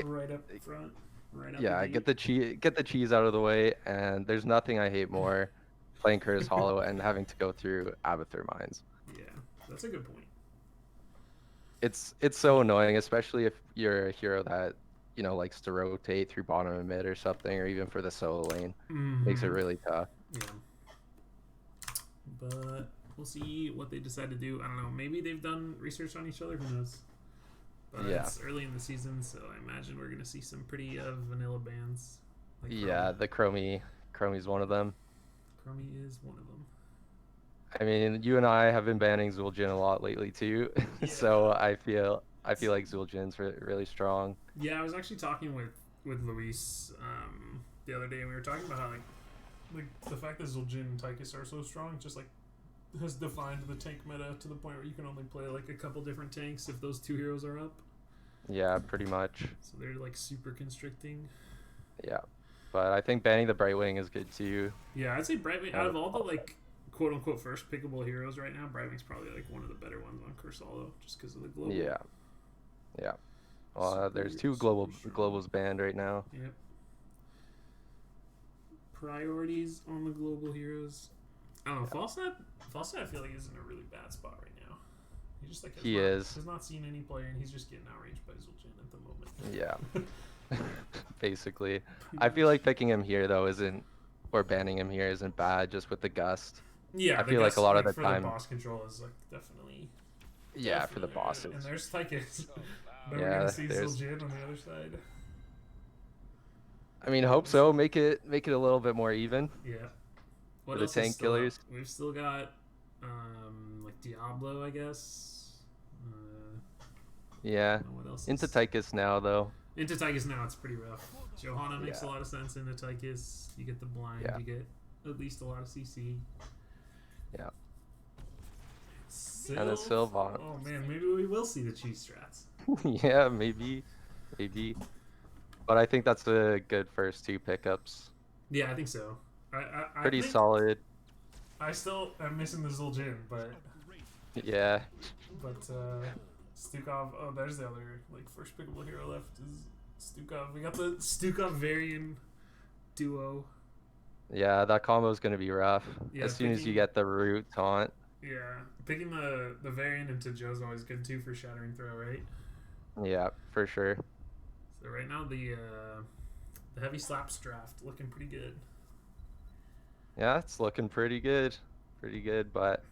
right up front, right out the Yeah, gate. get the cheese out of the way, and there's nothing I hate more playing Curtis Hollow and having to go through Abathur mines. Yeah, that's a good point. It's so annoying, especially if you're a hero that, likes to rotate through bottom and mid or something, or even for the solo lane. Makes it Mm-hmm. really tough. Yeah, but we'll see what they decide to do. I don't know. Maybe they've done research on each other. Who knows? But Yeah. it's early in the season, so I imagine we're gonna see some pretty vanilla bands like Chromie. Yeah, the Chromie's one of them. Chromie is one of them. I mean, you and I have been banning Zul'jin a lot lately too, so Yeah. I feel like Zul'jin's really strong. Yeah, I was actually talking with Luis the other day, and we were talking about how like the fact that Zul'jin and Tychus are so strong, just like has defined the tank meta to the point where you can only play like a couple different tanks if those two heroes are up. Yeah, pretty much. So they're like super constricting. Yeah. But I think banning the Brightwing is good too. Yeah, I'd say Brightwing out Uh, of all the like quote unquote first pickable heroes right now, Brightwing's probably like one of the better ones on Cursolo, just because of the global. yeah, yeah. Well, Super there's two super strong. globals banned right now. Yep. Priorities on the global heroes. I don't know. Yeah, Falstad, I feel like is in a really bad spot right now. He just like he is. has not seen any player, and he's just getting outraged by Zul'jin at the Yeah, moment. basically. Pretty I feel much. like picking him here though isn't, or banning him here isn't bad. Just with the gust, Yeah, I the feel like a guess lot of like the for the time, boss control is like definitely yeah, for the and bosses. there's Tychus. Then we're gonna Yeah, see there's. Zul'jin on the other side. I mean, What hope else? so. Make it a little bit more even Yeah. for What the else is tank still up? killers. We've still got like Diablo, I guess. Yeah, I don't know what else into is. Tychus now though. Into Tychus now, it's pretty rough. Johanna makes a Yeah, lot of sense into Tychus. You get the blind, yeah, you get at least a lot of CC. yeah. And then Sylve? Sylvan. Oh man, maybe we will see the cheese strats. Yeah, maybe. But I think that's a good first two pickups. Yeah, I think so. I Pretty think solid. I still am missing the Zul'jin, Yeah, but Stukov. Oh, there's the other like first pickable hero left is Stukov. We got the Stukov Varian duo. yeah, that combo is gonna be rough. Yeah, As soon as you picking get the root taunt. picking the Varian into Joe's always good too for shattering throw, right? Yeah, for sure. So right now the heavy slaps draft looking pretty good. Yeah, it's looking pretty good. Pretty good, but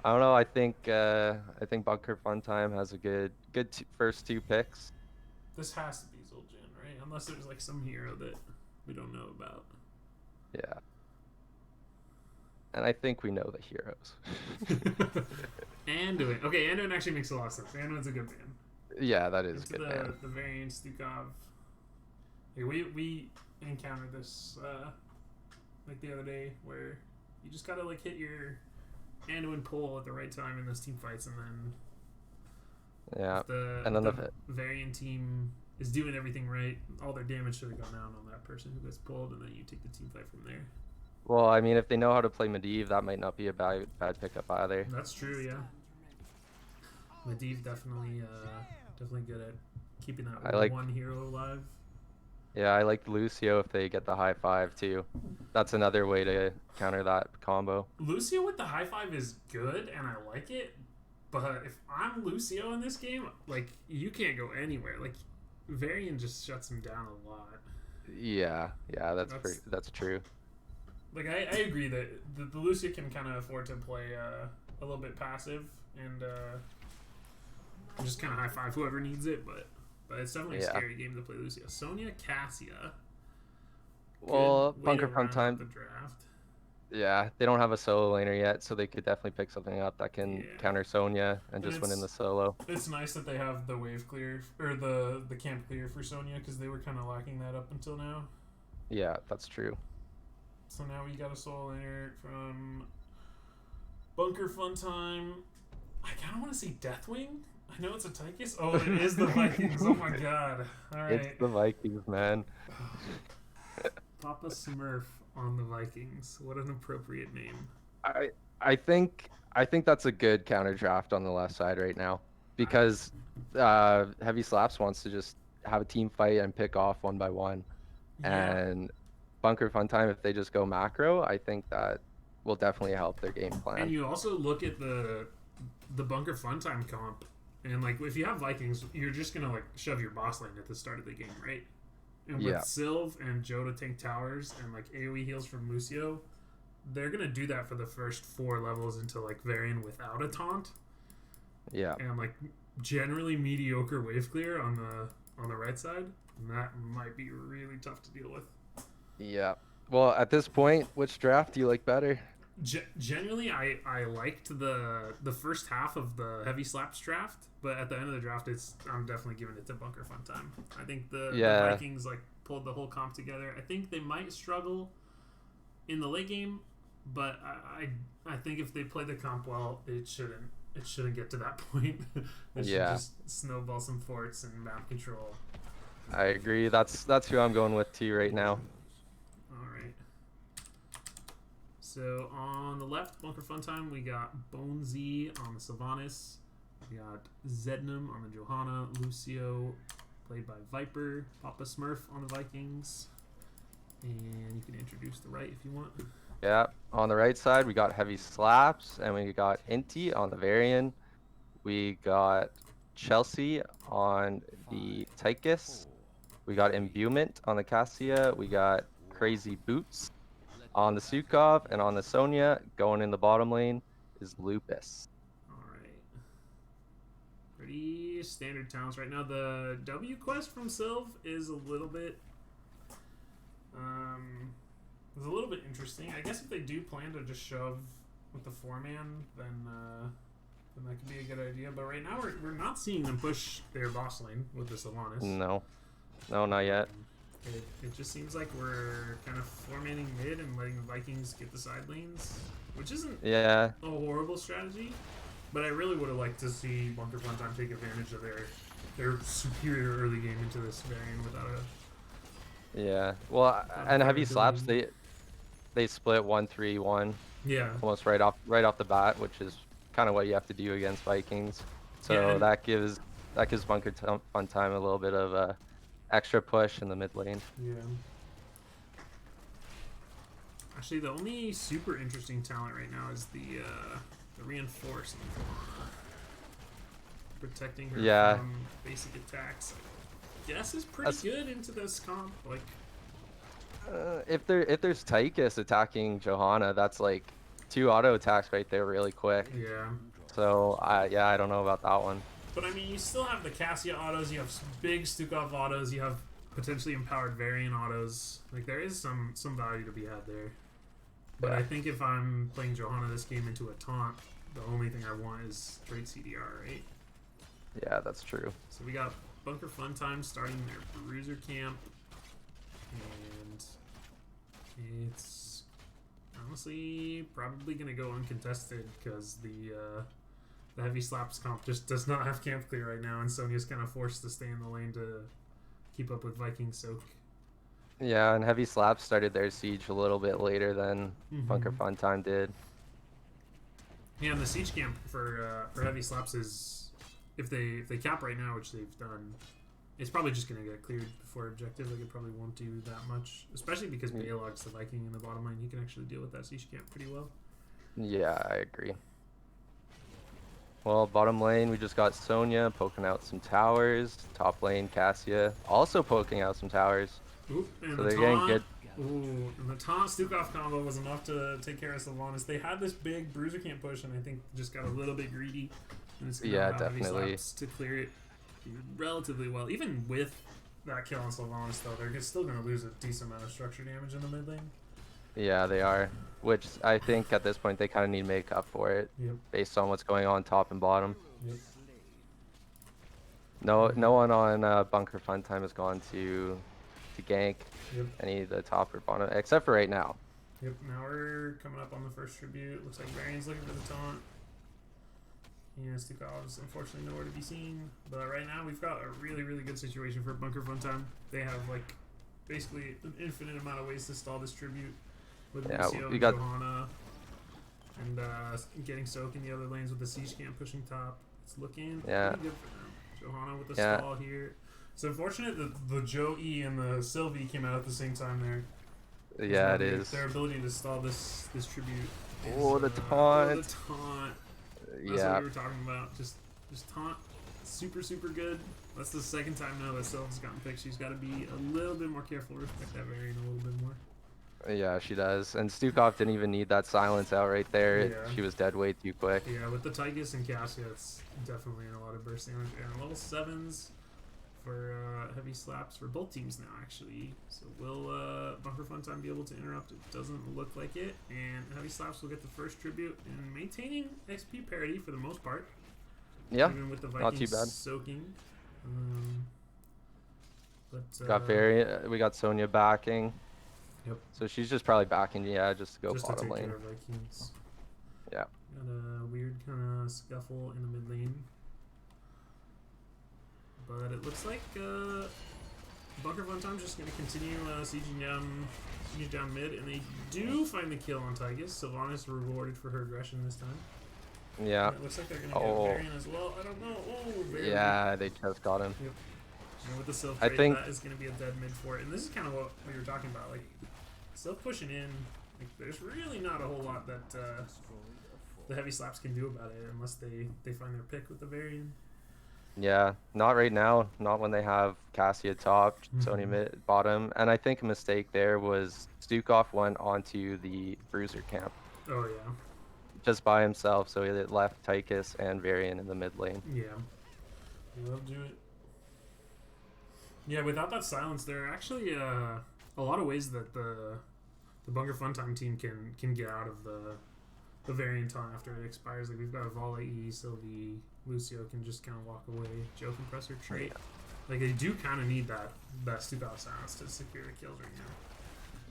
I don't know. I think Bunker Fun Time has a good first two picks. This has to be Zul'jin, right? Unless there's like some hero that we don't know about. Yeah. And I think we know the heroes. Anduin. Okay, Anduin actually makes a lot of sense. Anduin's a good man. Yeah, that is a Into good man. the variant Stukov. Like we encountered this like the other day where you just gotta like hit your Anduin pull at the right time in those team fights, and then Yeah. And if then the the variant team is doing everything right, all their damage should have gone down on that person who gets pulled, and then you take the team fight from there. well, I mean, if they know how to play Medivh, that might not be a bad pickup either. That's true, yeah. Medivh definitely good at keeping that I like one hero alive. Yeah, I like Lucio if they get the high five too. That's another way to counter that combo. Lucio with the high five is good, and I like it. But if I'm Lucio in this game, like you can't go anywhere. Like Varian just shuts him down a lot. Yeah, That's that's true. like I agree that the Lucio can kind of afford to play a little bit passive and just kind of high five whoever needs it. But it's definitely a Yeah. scary game to play Lucio. Sonya Cassia, good Well, way to Bunker Fun round out Time, the draft. yeah, they don't have a solo laner yet, so they could definitely pick something up that can Yeah, counter Sonya and and just win in the solo. it's nice that they have the wave clear or the camp clear for Sonya because they were kind of lacking that up until now. Yeah, that's true. So now we got a solo laner from Bunker Fun Time. I kind of want to see Deathwing. I know it's a Tychus. Oh, it is the Vikings. Oh my god. All It's right. the Vikings, man. Papa Smurf on the Vikings. What an appropriate name. I I think that's a good counter draft on the left side right now I because Heavy Slaps wants to just have a team fight and pick off one by one. Yeah. And Bunker Fun Time, if they just go macro, I think that will definitely help their game And plan. you also look at the Bunker Funtime comp, and like if you have Vikings, you're just gonna like shove your boss lane at the start of the game, right? And with Yeah. Sylv and Joe to tank towers and like AoE heals from Lucio, they're gonna do that for the first 4 levels until like Varian without a taunt, Yeah. and like generally mediocre wave clear on the right side. And that might be really tough to deal with. Yeah. Well, at this point, which draft do you like better? Generally, I liked the first half of the heavy slaps draft, but at the end of the draft, I'm definitely giving it to Bunker Fun Time. I think the Vikings like pulled the whole comp together. I think they might struggle in the late game, but I think if they play the comp well, it shouldn't get to that point. They should just snowball some forts and map control. I agree. That's who I'm going with too right now. All right. So on the left, Bunker Fun Time, we got Bonesy on the Sylvanas. We got Zednam on the Johanna. Lucio, played by Viper. Papa Smurf on the Vikings. And you can introduce the right if you want. Yeah. On the right side, we got Heavy Slaps, and we got Inti on the Varian. We got Chelsea on the Tychus. We got Imbuement on the Cassia. We got Crazy Boots on the Sukov, and on the Sonya, going in the bottom lane, is Lupus. All right. Pretty standard talents right now. The W quest from Sylv is a little bit interesting. I guess if they do plan to just shove with the 4-man, then that could be a good idea. But right now we're not seeing them push their boss lane with the Sylvanas. No, not yet. It just seems like we're kind of 4-manning mid and letting the Vikings get the side lanes, which isn't a horrible strategy. But I really would have liked to see Bunker Fun Time take advantage of their superior early game into this Varian without a... Yeah, well, and Heavy Slaps, they split 1-3-1. Yeah. Almost right off the bat, which is kind of what you have to do against Vikings. So that gives Bunker Fun Time a little bit of extra push in the mid lane. Yeah. Actually, the only super interesting talent right now is the reinforcement. Protecting her from basic attacks. I guess is pretty good into this comp. Like, if there's Tychus attacking Johanna, that's like 2 auto attacks right there really quick. Yeah. So I don't know about that one. But I mean, you still have the Cassia autos, you have big Stukov autos, you have potentially empowered Varian autos. Like, there is some value to be had there. But I think if I'm playing Johanna this game into a taunt, the only thing I want is straight CDR, right? Yeah, that's true. So we got Bunker Fun Time starting their Bruiser camp. And it's honestly probably going to go uncontested because the Heavy Slaps comp just does not have camp clear right now, and Sonya's kind of forced to stay in the lane to keep up with Viking Soak. Yeah, and Heavy Slaps started their siege a little bit later than Bunker Fun Time did. Yeah, and the siege camp for Heavy Slaps is, if they cap right now, which they've done, it's probably just going to get cleared before objective. Like, it probably won't do that much, especially because Balog's the Viking in the bottom lane. He can actually deal with that siege camp pretty well. Yeah, I agree. Well, bottom lane, we just got Sonya poking out some towers. Top lane, Cassia also poking out some towers. Oop, and so they're getting good. Ooh, and the taunt Stukov combo was enough to take care of Sylvanas. They had this big Bruiser camp push, and I think just got a little bit greedy. And it's gonna allow Heavy Slaps to clear it relatively well. Even with that kill on Sylvanas, though, they're still going to lose a decent amount of structure damage in the mid lane. Yeah, they are. Which I think at this point they kind of need to make up for it, based on what's going on top and bottom. Yep. No one on Bunker Fun Time has gone to gank any of the top or bottom, except for right now. Yep. Now we're coming up on the first tribute. Looks like Varian's looking for the taunt. Yeah, Stukov's unfortunately nowhere to be seen. But right now we've got a really, really good situation for Bunker Fun Time. They have like basically an infinite amount of ways to stall this tribute with Lucio and Johanna, and getting Soak in the other lanes with the siege camp pushing top. It's looking pretty good for them. Johanna with the stall here. It's unfortunate that the Joe E and the Sylvie came out at the same time there. Yeah, it is. Their ability to stall this tribute. Is, Oh, the oh, the taunt. taunt. That's what Yeah. we were talking about. Just taunt. Super good. That's the second time now that Sylve's gotten picked. She's got to be a little bit more careful. Respect that variant a little bit more. Yeah, she does. And Stukov didn't even need that silence out right there. Yeah. She was dead way too quick. Yeah, with the Tychus and Cassia, it's definitely a lot of burst damage. And level 7s for heavy slaps for both teams now, actually. So will Bunker Funtime be able to interrupt? It doesn't look like it. And heavy slaps will get the first tribute and maintaining XP parity for the most part. Yeah, even with the not too Vikings bad. soaking. We got Sonya backing. Yep. So she's just probably backing, yeah, just to go just bottom to take lane. care of Vikings. Yeah. Got a weird kind of scuffle in the mid lane. But it looks like Bunker Funtime's just going to continue sieging down mid, and they do find the kill on Tychus. Sylvanas rewarded for her aggression this time. Yeah. And it looks like they're going to get Varian as well. I don't know. Oh, Varian. Yeah, they just got him. Yep. And with the Sylph I trade, think that is going to be a dead mid for it. And this is kind of what we were talking about. Like, Sylph pushing in, like, there's really not a whole lot that the heavy slaps can do about it unless they find their pick with the Varian. Yeah, not right now. Not when they have Cassia top, Sonya mid bottom. And I think a mistake there was Stukov went onto the Bruiser camp. Oh, yeah. Just by himself, so he left Tychus and Varian in the mid lane. Yeah. They'll do it. Yeah, without that silence, there are actually a lot of ways that the Bunker Funtime team can get out of the Variant taunt after it expires. Like, we've got Volley, E, Sylvie, Lucio can just kind of walk away. Joe Compressor trait. Like, they do kind of need that Stukov silence to secure the kills right now.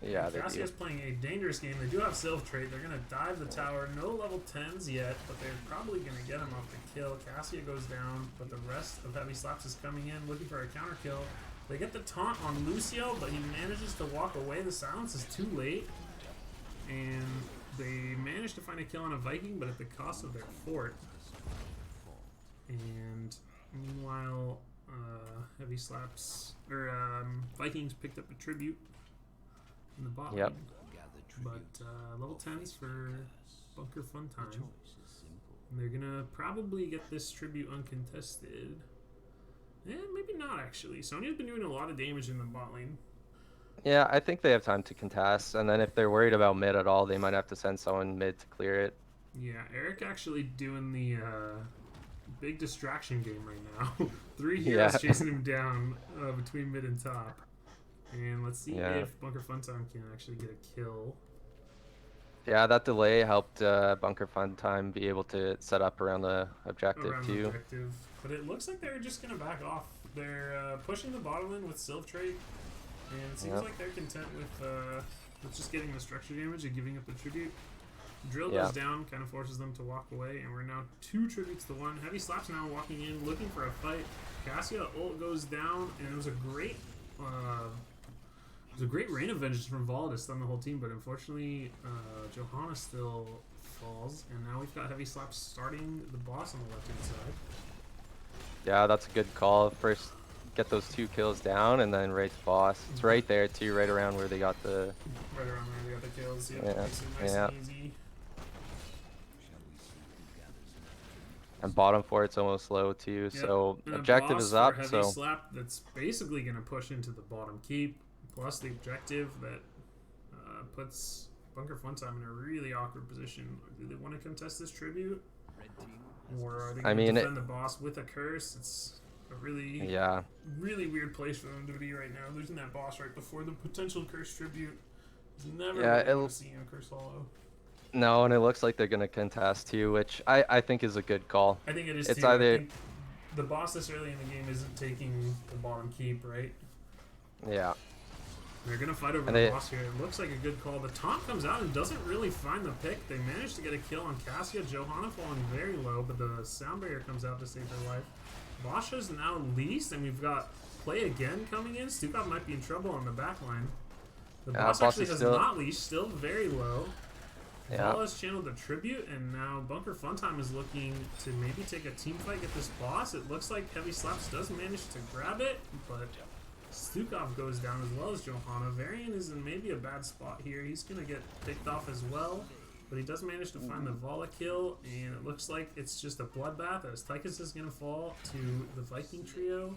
Yeah, they do. Cassia's playing a dangerous game. They do have Sylph trait. They're going to dive the tower. No level 10s yet, but they're probably going to get him off the kill. Cassia goes down, but the rest of Heavy Slaps is coming in, looking for a counter kill. They get the taunt on Lucio, but he manages to walk away. The silence is too late. And they manage to find a kill on a Viking, but at the cost of their fort. And meanwhile, Heavy Slaps, or Vikings picked up a tribute in the bot lane. But level 10s for Bunker Funtime. And they're gonna probably get this tribute uncontested. Yeah, maybe not actually. Sonya's been doing a lot of damage in the bot lane. Yeah, I think they have time to contest, and then if they're worried about mid at all, they might have to send someone mid to clear it. Yeah, Eric actually doing the big distraction game right now. 3 heroes chasing him down between mid and top. And let's see if Bunker Funtime can actually get a kill. Yeah, that delay helped Bunker Funtime be able to set up around the objective too. But it looks like they're just going to back off. They're pushing the bottom lane with Sylph trade. And it seems like they're content with just getting the structure damage and giving up the tribute. Drill goes down, kind of forces them to walk away, and we're now 2 tributes to 1. Heavy Slaps now walking in, looking for a fight. Cassia ult goes down, and it was a great rain of vengeance from Vol to stun the whole team, but unfortunately, Johanna still falls, and now we've got Heavy Slaps starting the boss on the left-hand side. Yeah, that's a good call. First, get those 2 kills down, and then right to boss. It's right there too, right around where they got the. Right around where they got the kills. Yep. Yeah. Nice and easy. And bottom for it's almost low too, so and objective is up. Heavy Slap that's basically going to push into the bottom keep, plus the objective that puts Bunker Funtime in a really awkward position. Do they want to contest this tribute, or are they going to defend the boss with a curse? It's a really weird place for them to be right now. Losing that boss right before the potential curse tribute is never going to see a curse hollow. No, and it looks like they're going to contest too, which I think is a good call. I think it is it's too. Either I think the boss this early in the game isn't taking the bottom keep, right? Yeah. They're going to fight over the boss here. It looks like a good call. The taunt comes out and doesn't really find the pick. They managed to get a kill on Cassia. Johanna falling very low, but the sound barrier comes out to save her life. Basha's now least, and we've got play again coming in. Stukov might be in trouble on the back line. The boss actually has not leashed, still very low. Yeah. Vala has channeled the tribute, and now Bunker Funtime is looking to maybe take a team fight, get this boss. It looks like Heavy Slaps does manage to grab it, but Stukov goes down as well as Johanna. Varian is in maybe a bad spot here. He's going to get picked off as well, but he does manage to find the Vala kill, and it looks like it's just a bloodbath as Tychus is going to fall to the Viking trio.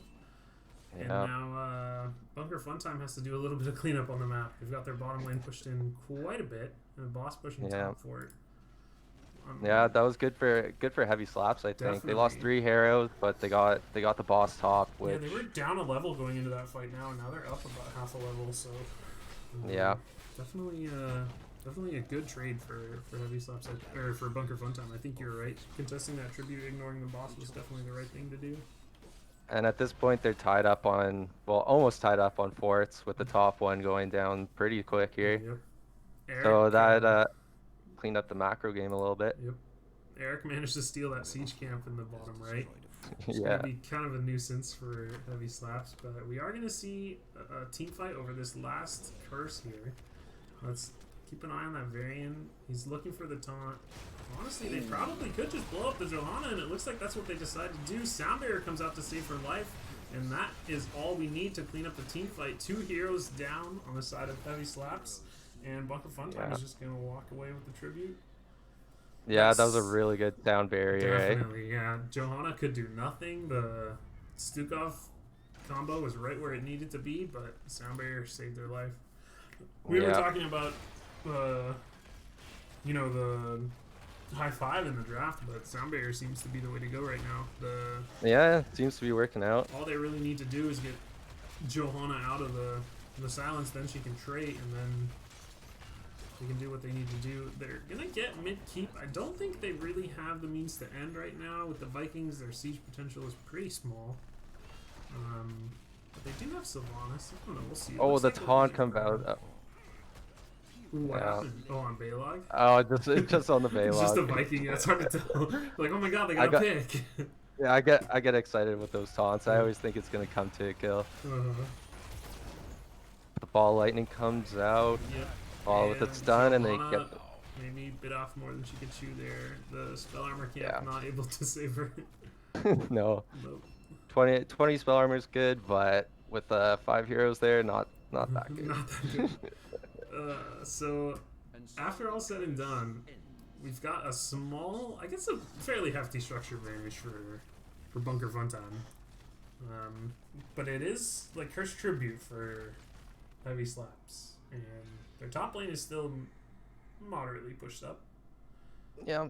Yeah. And now Bunker Funtime has to do a little bit of cleanup on the map. They've got their bottom lane pushed in quite a bit, and the boss pushing top for it. Yeah, that was good for Heavy Slaps. I think Definitely. they lost 3 heroes, but they got the boss top. Which Yeah, they were down a level going into that fight now, and now they're up about half a level. So yeah, definitely a good trade for Heavy Slaps or for Bunker Funtime. I think you're right. Contesting that tribute, ignoring the boss was definitely the right thing to do. And at this point, they're tied up on, well, almost tied up on forts, with the top one going down pretty quick here. Yep. Eric, so that cleaned up the macro game a little bit. Yep. Eric managed to steal that siege camp in the bottom right. It's Yeah. going to be kind of a nuisance for Heavy Slaps, but we are going to see a team fight over this last curse here. Let's keep an eye on that Varian. He's looking for the taunt. Honestly, they probably could just blow up the Johanna, and it looks like that's what they decided to do. Soundbarrier comes out to save her life, and that is all we need to clean up the team fight. 2 heroes down on the side of Heavy Slaps, and Bunker Funtime is just going to walk away with the tribute. Yeah, that was a really good sound barrier. Definitely, yeah. Johanna could do nothing. The Stukov combo was right where it needed to be, but sound barrier saved their life. We were talking about, the high 5 in the draft, but sound barrier seems to be the way to go right now. Yeah, it seems to be working out. All they really need to do is get Johanna out of the silence, then she can trait, and then they can do what they need to do. They're gonna get mid-keep. I don't think they really have the means to end right now. With the Vikings, their siege potential is pretty small. But they do have Sylvanas. I don't know, we'll see. Oh, the taunt comes out. What happened? Oh, on Baylog? Oh, just on the Baylog. It's just a Viking, yeah, it's hard to tell. Like, oh my god, they got a pick. Yeah, I get excited with those taunts. I always think it's gonna come to a kill. The ball lightning comes out. Yep. All with its stun, and they get maybe bit off more than she could chew there. The spell armor camp not able to save her. No. Nope. 20 spell armor is good, but with 5 heroes there, not that good. Not that good. So after all said and done, we've got a small, I guess a fairly hefty structure advantage for Bunker Funtime. But it is like Curse Tribute for Heavy Slaps, and their top lane is still moderately pushed up. Yeah.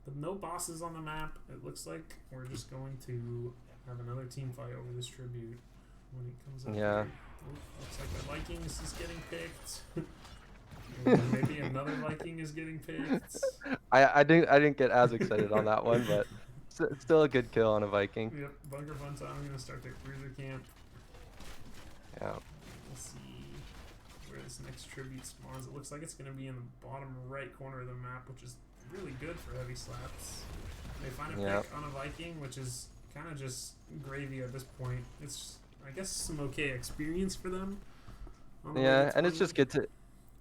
But no bosses on the map. It looks like we're just going to have another team fight over this tribute when it comes up. Yeah. Here. Looks like the Vikings is getting picked. And maybe another Viking is getting picked. I didn't get as excited on that one, but still a good kill on a Viking. Yep, Bunker Funtime. I'm gonna start their cruiser camp. Yeah. We'll see where this next tribute spawns. It looks like it's gonna be in the bottom right corner of the map, which is really good for Heavy Slaps. They find a pick on a Viking, which is kind of just gravy at this point. It's, I guess, some okay experience for them. Yeah, and it's just good to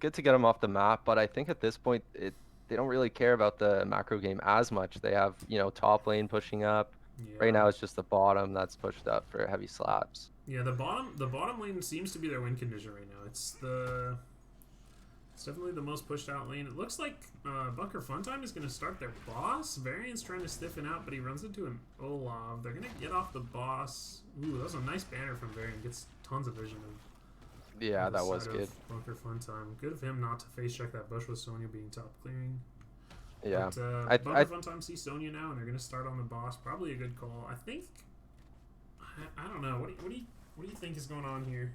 get them off the map. But I think at this point, they don't really care about the macro game as much. They have top lane pushing up. Yeah. Right now, it's just the bottom that's pushed up for Heavy Slaps. Yeah, the bottom lane seems to be their win condition right now. It's definitely the most pushed out lane. It looks like Bunker Funtime is going to start their boss. Varian's trying to stiffen out, but he runs into an Olaf. They're going to get off the boss. Ooh, that was a nice banner from Varian. Gets tons of vision of. Yeah, that was good. Bunker Funtime. Good of him not to face check that bush with Sonya being top clearing. Yeah. But, Bunker Funtime sees Sonya now, and they're going to start on the boss. Probably a good call. I think. I don't know. What do you think is going on here?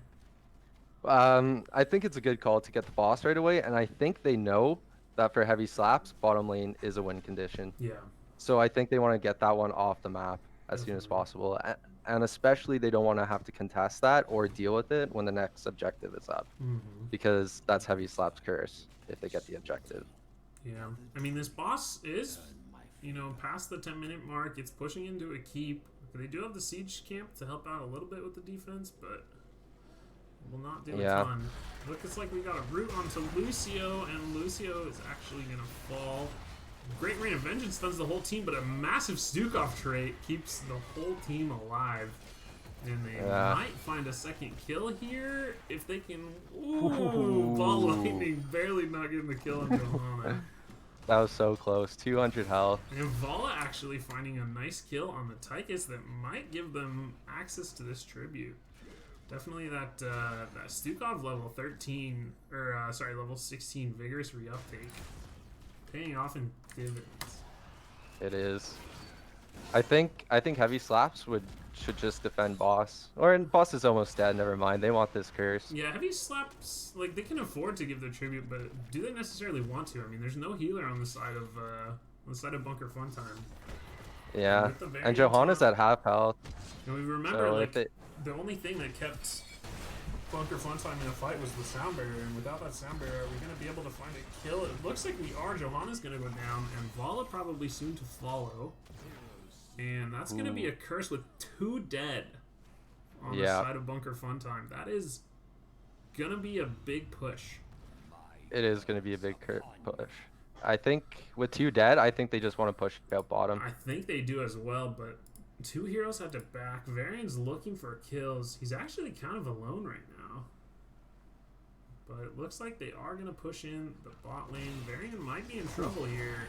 I think it's a good call to get the boss right away, and I think they know that for Heavy Slaps, bottom lane is a win condition. Yeah. So I think they want to get that one off the map as soon as possible, and especially they don't want to have to contest that or deal with it when the next objective is up, because that's Heavy Slaps curse if they get the objective. Yeah, I mean, this boss is, past the 10-minute mark. It's pushing into a keep. They do have the siege camp to help out a little bit with the defense, but Will not do a Yeah. ton. Looks like we got a root onto Lucio, and Lucio is actually going to fall. Great Rain of Vengeance stuns the whole team, but a massive Stukov trait keeps the whole team alive. And they might find a second kill here if they can. Ooh, Ball Lightning barely not getting the kill on Johanna. That was so close. 200 health. And Vala actually finding a nice kill on the Tychus that might give them access to this tribute. Definitely that Stukov level 13, or sorry, level 16 vigorous reuptake, paying off in dividends. It is. I think heavy slaps should just defend boss. Or boss is almost dead. Never mind. They want this curse. Yeah, heavy slaps, like, they can afford to give their tribute, but do they necessarily want to? I mean, there's no healer on the side of Bunker Funtime. Yeah, and Johanna's at half health. And we remember, so like, the only thing that kept Bunker Funtime in a fight was the sound barrier, and without that sound barrier, are we going to be able to find a kill? It looks like we are. Johanna's going to go down, and Vala probably soon to follow. And that's going to be a curse with 2 dead on the side of Bunker Funtime. That is going to be a big push. It is going to be a big push. I think with 2 dead, I think they just want to push out bottom. I think they do as well, but 2 heroes have to back. Varian's looking for kills. He's actually kind of alone right now. But it looks like they are going to push in the bot lane. Varian might be in trouble here.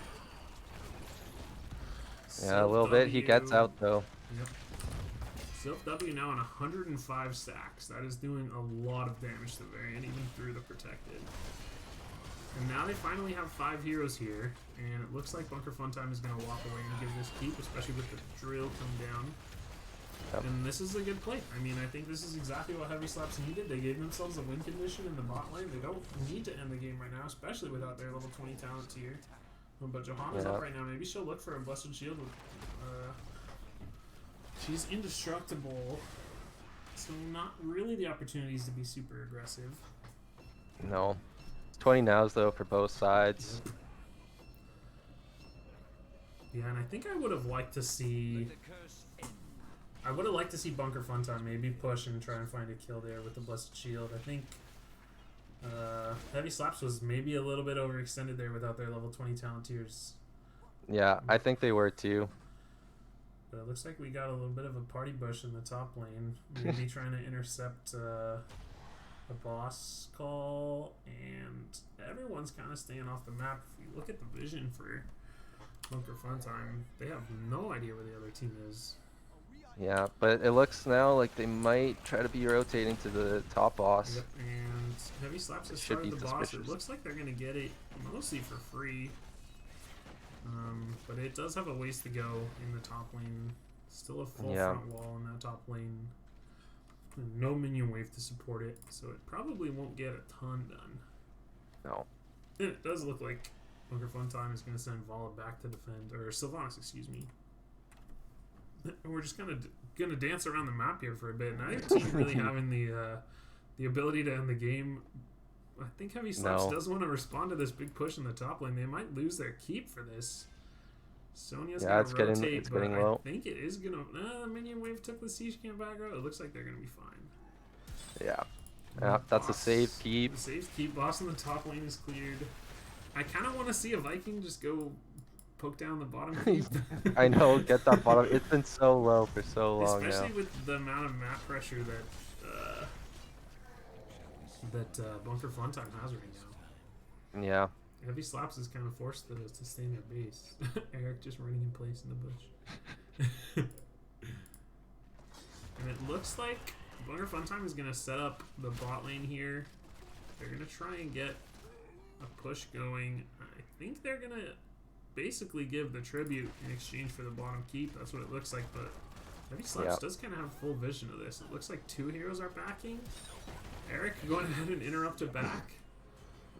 Yeah, a little bit. He gets out, though. Yep. Sylph W now on 105 stacks. That is doing a lot of damage to Varian, even through the protected. And now they finally have 5 heroes here, and it looks like Bunker Funtime is going to walk away and give this keep, especially with the drill come down. Yep. And this is a good play. I mean, I think this is exactly what Heavy Slaps needed. They gave themselves a win condition in the bot lane. They don't need to end the game right now, especially without their level 20 talent tier. But Johanna's up right now. Maybe she'll look for a Blessed Shield. She's indestructible, so not really the opportunities to be super aggressive. No. 20 nows, though, for both sides. Yeah, and I think I would have liked to see... I would have liked to see Bunker Funtime maybe push and try and find a kill there with the Blessed Shield. I think Heavy Slaps was maybe a little bit overextended there without their level 20 talent tiers. Yeah, I think they were too. But it looks like we got a little bit of a party bush in the top lane. Maybe trying to intercept a boss call, and everyone's kind of staying off the map. If you look at the vision for Bunker Funtime, they have no idea where the other team is. Yeah, but it looks now like they might try to be rotating to the top boss. Yep, and Heavy Slaps has started the boss. It looks like they're going to get it mostly for free. But it does have a ways to go in the top lane. Still a full front wall in that top lane. No minion wave to support it, so it probably won't get a ton done. No. And it does look like Bunker Funtime is going to send Vala back to defend, or Sylvanas, excuse me. We're just kind of going to dance around the map here for a bit. Neither team really having the ability to end the game. I think Heavy Slaps does want to respond to this big push in the top lane. They might lose their keep for this. Sonya's going to rotate, it's getting low. I think it is going to... the minion wave took the siege camp back out. It looks like they're going to be fine. Yeah, that's a safe keep. The safe keep. Boss in the top lane is cleared. I kind of want to see a Viking just go poke down the bottom keep. I know, get that bottom. It's been so low for so long now. Especially with the amount of map pressure that Bunker Funtime has right now. Yeah. Heavy Slaps is kind of forced to stay in their base. Eric just running in place in the bush. And it looks like Bunker Funtime is going to set up the bot lane here. They're going to try and get a push going. I think they're going to basically give the tribute in exchange for the bottom keep. That's what it looks like, but Heavy Slaps does kind of have full vision of this. It looks like 2 heroes are backing. Eric going ahead and interrupt a back.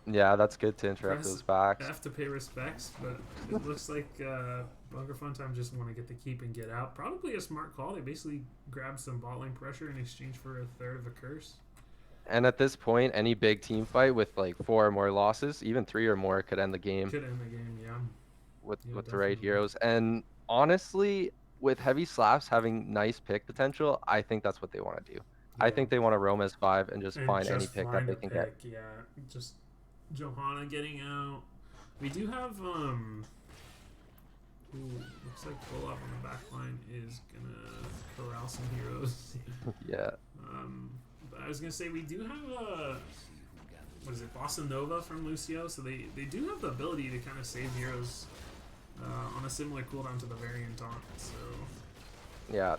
Yeah, that's good to interrupt those backs. Have to pay respects, but it looks like Bunker Funtime just want to get the keep and get out. Probably a smart call. They basically grabbed some bot lane pressure in exchange for a third of a curse. And at this point, any big team fight with like 4 or more losses, even 3 or more, could end the game. Could end the game, yeah. With the right heroes. And honestly, with Heavy Slaps having nice pick potential, I think that's what they want to do. I Yeah. think they want to roam as 5 and just And find any just pick that find they a can get. pick, yeah. Just Johanna getting out. We do have ooh, looks like Olaf on the back line is gonna corral some heroes. Yeah. But I was gonna say we do have what is it, Bossa Nova from Lucio, so they do have the ability to kind of save heroes on a similar cooldown to the Varian taunt. So Yeah.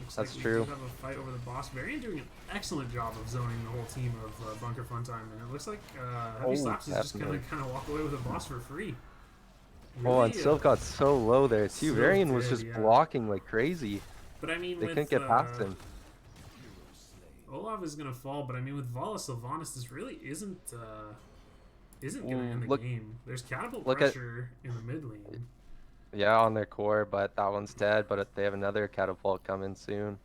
looks That's like true. we do have a fight over the boss. Varian doing an excellent job of zoning the whole team of Bunker Funtime, and it looks like Heavy Slaps is just gonna kind of walk away with a boss for free. Oh, Really, and Sylph got so low there too. Sylph Varian was did, just yeah. blocking like crazy. But I mean, They with couldn't get past him. Olaf is gonna fall, but I mean, with Vala Sylvanas, this really isn't gonna end the Look, game. There's catapult look at pressure in the mid lane. yeah on their core, but that one's dead. But they have another catapult coming soon.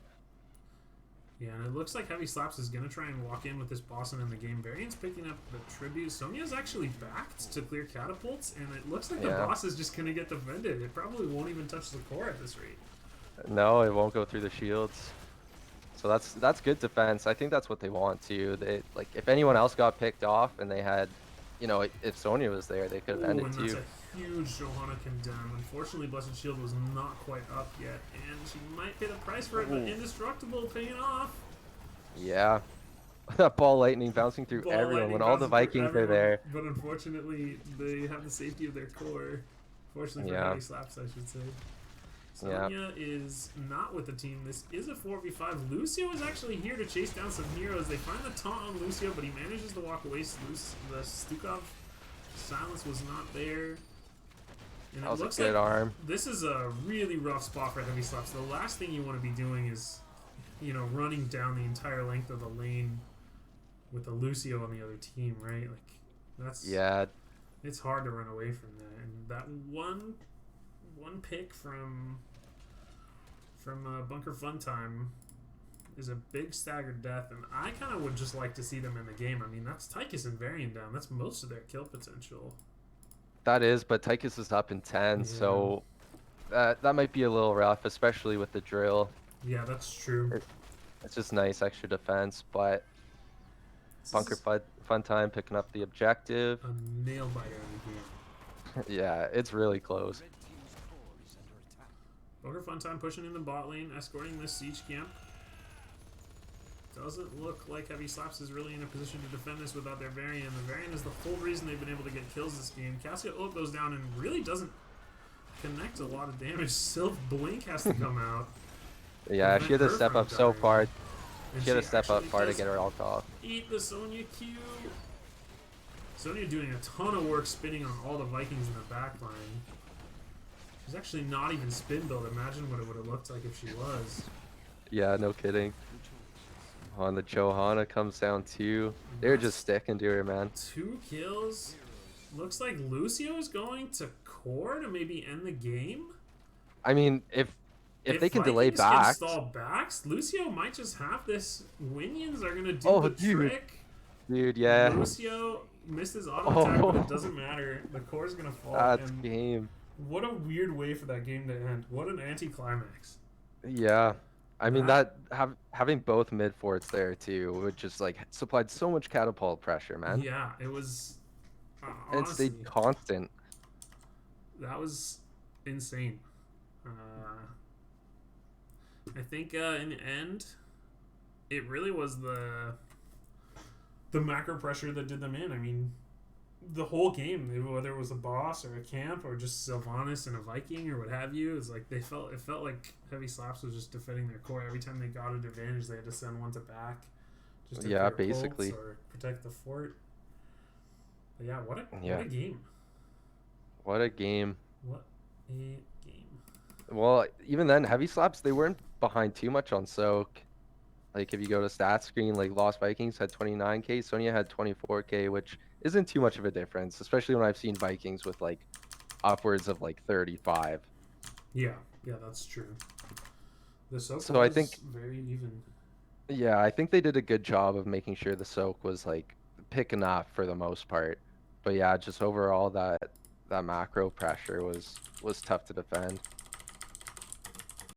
Yeah, and it looks like Heavy Slaps is gonna try and walk in with this boss and end the game. Varian's picking up the tribute. Sonya's actually backed to clear catapults, and it looks like the boss is just gonna get defended. It probably won't even touch the core at this rate. No, it won't go through the shields. So that's good defense. I think that's what they want too. They like if anyone else got picked off and they had, you know, if Sonya was there, they could have ended and too. that's a huge Johanna condemn. Unfortunately, Blessed Shield was not quite up yet, and she might pay the price for it, but Indestructible paying off. Yeah. That ball lightning bouncing through Ball everyone lightning when all the bouncing through Vikings are everyone, there. But unfortunately, they have the safety of their core. Fortunately for Heavy Slaps, I should say. Sonya is not with the team. This is a 4v5. Lucio is actually here to chase down some heroes. They find the taunt on Lucio, but he manages to walk away. The Stukov silence was not there. And That was it looks a good like arm. this is a really rough spot for Heavy Slaps. The last thing you want to be doing is, you know, running down the entire length of the lane with a Lucio on the other team, right? Like, that's... Yeah. It's hard to run away from that. And that one pick from Bunker Funtime is a big staggered death, and I kind of would just like to see them in the game. I mean, that's Tychus and Varian down. That's most of their kill potential. That is, but Tychus is up in 10, so that might be a little rough, especially with the drill. Yeah, that's true. It's just nice extra defense, but Bunker Funtime picking up the objective. A nail biter in the game. Yeah, it's really close. Bunker Funtime pushing in the bot lane, escorting this siege camp. Doesn't look like Heavy Slaps is really in a position to defend this without their Varian. The Varian is the full reason they've been able to get kills this game. Cassia ult goes down and really doesn't connect a lot of damage. Sylph Blink has to come out. Yeah, she had to step up so far. And She had to step up far to get her ult off. Eat the Sonya Q. Sonya doing a ton of work spinning on all the Vikings in the back line. She's actually not even spin build. Imagine what it would have looked like if she was. Yeah, no kidding. On the Johanna comes down too. They're just sticking to her, man. 2 kills. Looks like Lucio is going to core to maybe end the game. I mean, if they can delay Vikings backs. can stall backs, Lucio might just have this. Winions are gonna do the trick. Dude, yeah. Lucio missed his auto attack, but it doesn't matter. The core's gonna fall. That's game. What a weird way for that game to end. What an anticlimax. Yeah. I mean, having both mid forts there too would just like supplied so much catapult pressure, man. Yeah, it was. And it stayed constant. That was insane. I think in the end, it really was the macro pressure that did them in. I mean, the whole game, whether it was a boss or a camp or just Sylvanas and a Viking or what have you, it's like it felt like Heavy Slaps was just defending their core. Every time they got an advantage, they had to send one to back, just to clear basically, or protect the fort. But yeah, what a game! What a game! What a game! Well, even then, Heavy Slaps, they weren't behind too much on Soak. Like if you go to stat screen, like Lost Vikings had 29k, Sonya had 24k, which isn't too much of a difference, especially when I've seen Vikings with like upwards of like 35. Yeah, that's true. The Soak so was I think very even. Yeah, I think they did a good job of making sure the Soak was like picking up for the most part. But yeah, just overall that macro pressure was tough to defend.